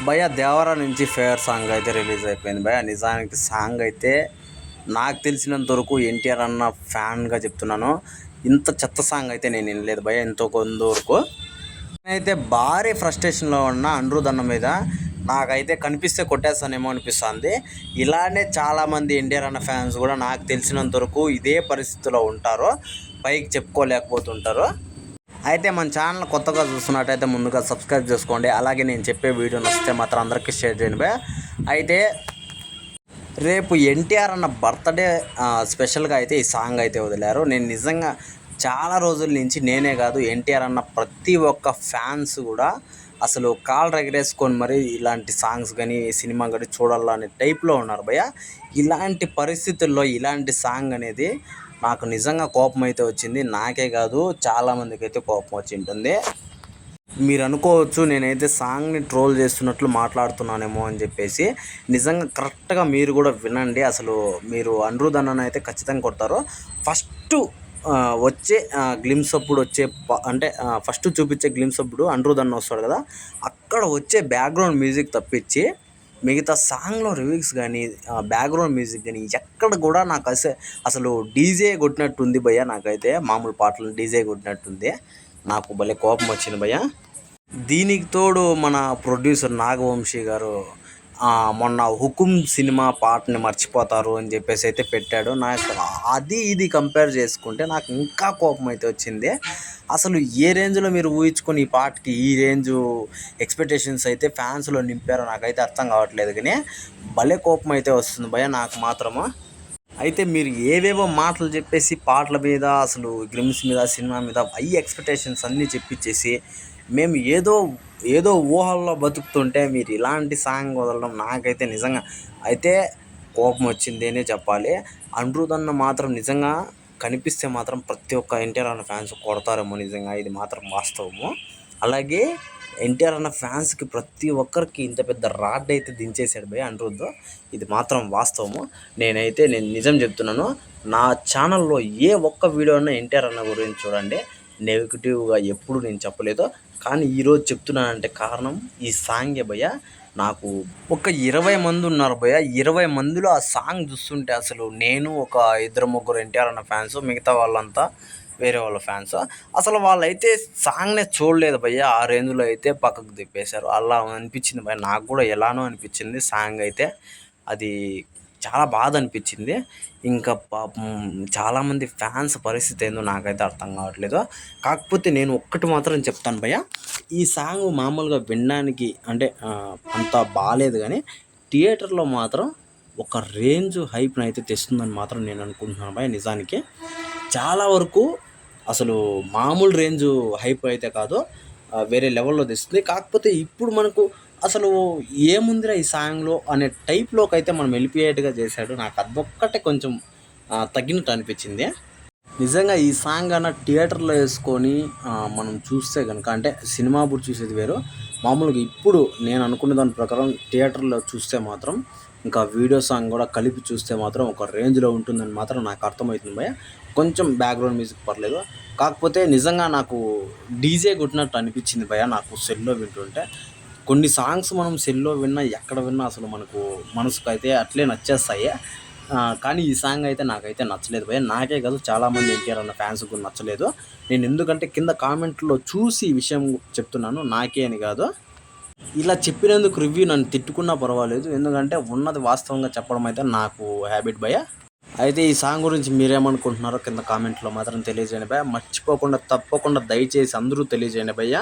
భయ్య దేవరా నుంచి favour song అయితే రిలీజ్ అయిపోయింది భయ్య. నిజానికి సాంగ్ అయితే నాకు తెలిసినంత వరకు ఎన్టీఆర్ అన్న ఫ్యాన్గా చెప్తున్నాను, ఇంత చెత్త సాంగ్ అయితే నేను వినలేదు భయ్య ఎంతో కొంత వరకు. నేనైతే భారీ ఫ్రస్ట్రేషన్లో ఉన్న అనిరుద్ అన్న మీద. నాకైతే కనిపిస్తే కొట్టేస్తానేమో అనిపిస్తుంది. ఇలానే చాలామంది ఎన్టీఆర్ అన్న ఫ్యాన్స్ కూడా నాకు తెలిసినంత వరకు ఇదే పరిస్థితిలో ఉంటారు, పైకి చెప్పుకోలేకపోతుంటారు. అయితే మన ఛానల్ కొత్తగా చూస్తున్నట్టయితే ముందుగా సబ్స్క్రైబ్ చేసుకోండి. అలాగే నేను చెప్పే వీడియో నచ్చితే మాత్రం అందరికీ షేర్ చేయండి భయ్య. అయితే రేపు ఎన్టీఆర్ అన్న బర్త్డే స్పెషల్గా అయితే ఈ సాంగ్ అయితే వదిలారు. నేను నిజంగా చాలా రోజుల నుంచి నేనే కాదు ఎన్టీఆర్ అన్న ప్రతి ఒక్క ఫ్యాన్స్ కూడా అసలు కాళ్ళు ఎగరేసుకొని మరి ఇలాంటి సాంగ్స్ కానీ సినిమా కానీ చూడాలనే టైప్లో ఉన్నారు భయ్య. ఇలాంటి పరిస్థితుల్లో ఇలాంటి సాంగ్ అనేది నాకు నిజంగా కోపం అయితే వచ్చింది. నాకే కాదు చాలామందికి అయితే కోపం వచ్చి ఉంటుంది. మీరు అనుకోవచ్చు నేనైతే సాంగ్ని ట్రోల్ చేస్తున్నట్లు మాట్లాడుతున్నానేమో అని చెప్పేసి. నిజంగా కరెక్ట్గా మీరు కూడా వినండి. అసలు మీరు అనిరుద్ అన్నను అయితే ఖచ్చితంగా కొడతారు. ఫస్ట్ వచ్చే గ్లిమ్స్ అప్పుడు వచ్చే అంటే ఫస్ట్ చూపించే గ్లిమ్స్ అప్పుడు అనిరుద్ అన్న వస్తాడు కదా, అక్కడ వచ్చే బ్యాక్గ్రౌండ్ మ్యూజిక్ తప్పించి మిగతా సాంగ్లో రివ్యూస్ కానీ బ్యాక్గ్రౌండ్ మ్యూజిక్ కానీ ఎక్కడ కూడా నాకు అసలు డీజే కొట్టినట్టుంది భయ్య. నాకైతే మామూలు పాటలు డీజే కొట్టినట్టుంది. నాకు భలే కోపం వచ్చింది భయ్య. దీనికి తోడు మన ప్రొడ్యూసర్ నాగవంశీ గారు మొన్న హుకుం సినిమా పాటని మర్చిపోతారు అని చెప్పేసి అయితే పెట్టాడు. నాకు అది ఇది కంపేర్ చేసుకుంటే నాకు ఇంకా కోపం అయితే వచ్చింది. అసలు ఏ రేంజ్లో మీరు ఊహించుకొని ఈ పాటకి ఈ రేంజ్ ఎక్స్పెక్టేషన్స్ అయితే ఫ్యాన్స్లో నింపారో నాకైతే అర్థం కావట్లేదు. కానీ భలే కోపం అయితే వస్తుంది భయ్య నాకు మాత్రము. అయితే మీరు ఏవేవో మాటలు చెప్పేసి పాటల మీద అసలు గ్లిమ్స్ మీద సినిమా మీద ఎక్స్పెక్టేషన్స్ అన్నీ చెప్పించేసి మేము ఏదో ఊహల్లో బతుకుతుంటే మీరు ఇలాంటి సాంగ్ వదలడం నాకైతే నిజంగా అయితే కోపం వచ్చింది అనే చెప్పాలి. అనిరుద్ అన్న మాత్రం నిజంగా కనిపిస్తే మాత్రం ప్రతి ఒక్క ఎన్టీఆర్ అన్న ఫ్యాన్స్ కొడతారేమో, నిజంగా ఇది మాత్రం వాస్తవము. అలాగే ఎన్టీఆర్ అన్న ఫ్యాన్స్కి ప్రతి ఒక్కరికి ఇంత పెద్ద రాడ్ అయితే దించేశాడు భయ్ అనిరుద్, ఇది మాత్రం వాస్తవము. నేను నిజం చెప్తున్నాను. నా ఛానల్లో ఏ ఒక్క వీడియో అన్నా ఎన్టీఆర్ అన్న గురించి చూడండి, నెగిటివ్గా ఎప్పుడు నేను చెప్పలేదు. కానీ ఈరోజు చెప్తున్నానంటే కారణం ఈ సాంగే భయ్య. నాకు ఒక 20 మంది ఉన్నారు భయ్య. 20 మందిలో ఆ సాంగ్ చూస్తుంటే అసలు నేను ఒక 2-3 ఎన్టీఆర్ అన్న ఫ్యాన్స్, మిగతా వాళ్ళంతా వేరే వాళ్ళ ఫ్యాన్స్. అసలు వాళ్ళైతే సాంగ్నే చూడలేదు భయ్య. ఆ రేంజ్లో అయితే పక్కకు తిప్పేశారు. అలా అనిపించింది భయ్య. నాకు కూడా ఎలానో అనిపించింది సాంగ్ అయితే. అది చాలా బాధ అనిపించింది. ఇంకా పాపం చాలామంది ఫ్యాన్స్ పరిస్థితి ఏందో నాకైతే అర్థం కావట్లేదు. కాకపోతే నేను ఒక్కటి మాత్రం చెప్తాను భయ్య, ఈ సాంగ్ మామూలుగా వినడానికి అంటే అంత బాగాలేదు, కానీ థియేటర్లో మాత్రం ఒక రేంజ్ హైప్ని అయితే తెస్తుందని మాత్రం నేను అనుకుంటున్నాను భయ్య. నిజానికి చాలా వరకు అసలు మామూలు రేంజ్ హైప్ అయితే కాదు, వేరే లెవెల్లో తెస్తుంది. కాకపోతే ఇప్పుడు మనకు అసలు ఏముందిరా ఈ సాంగ్లో అనే టైప్లోకి అయితే మనం వెళ్ళిపోయేట్టుగా చేశాడు. నాకు అదొక్కటే కొంచెం తగ్గినట్టు అనిపించింది. నిజంగా ఈ సాంగ్ అన్న థియేటర్లో వేసుకొని మనం చూస్తే కనుక, అంటే సినిమా అప్పుడు చూసేది వేరు, మామూలుగా ఇప్పుడు నేను అనుకున్న దాని ప్రకారం థియేటర్లో చూస్తే మాత్రం ఇంకా వీడియో సాంగ్ కూడా కలిపి చూస్తే మాత్రం ఒక రేంజ్లో ఉంటుందని మాత్రం నాకు అర్థమవుతుంది భయ్య. కొంచెం బ్యాక్గ్రౌండ్ మ్యూజిక్ పర్లేదు, కాకపోతే నిజంగా నాకు డీజే కొట్టినట్టు అనిపించింది భయ్య నాకు సెల్లో వింటుంటే. కొన్ని సాంగ్స్ మనం సెల్లో విన్నా ఎక్కడ విన్నా అసలు మనకు మనసుకు అయితే అట్లే నచ్చేస్తాయి. కానీ ఈ సాంగ్ అయితే నాకైతే నచ్చలేదు భయ్య. నాకే కాదు చాలామంది ఎన్టీఆర్ అన్న ఫ్యాన్స్ కూడా నచ్చలేదు. నేను ఎందుకంటే కింద కామెంట్లో చూసి ఈ విషయం చెప్తున్నాను, నాకే అని కాదు. ఇలా చెప్పినందుకు రివ్యూ నన్ను తిట్టుకున్నా పర్వాలేదు, ఎందుకంటే ఉన్నది వాస్తవంగా చెప్పడం అయితే నాకు హ్యాబిట్ భయ్య. అయితే ఈ సాంగ్ గురించి మీరేమనుకుంటున్నారో కింద కామెంట్లో మాత్రం తెలియజేయండి భయ్య. మర్చిపోకుండా తప్పకుండా దయచేసి అందరూ తెలియజేయండి భయ్య.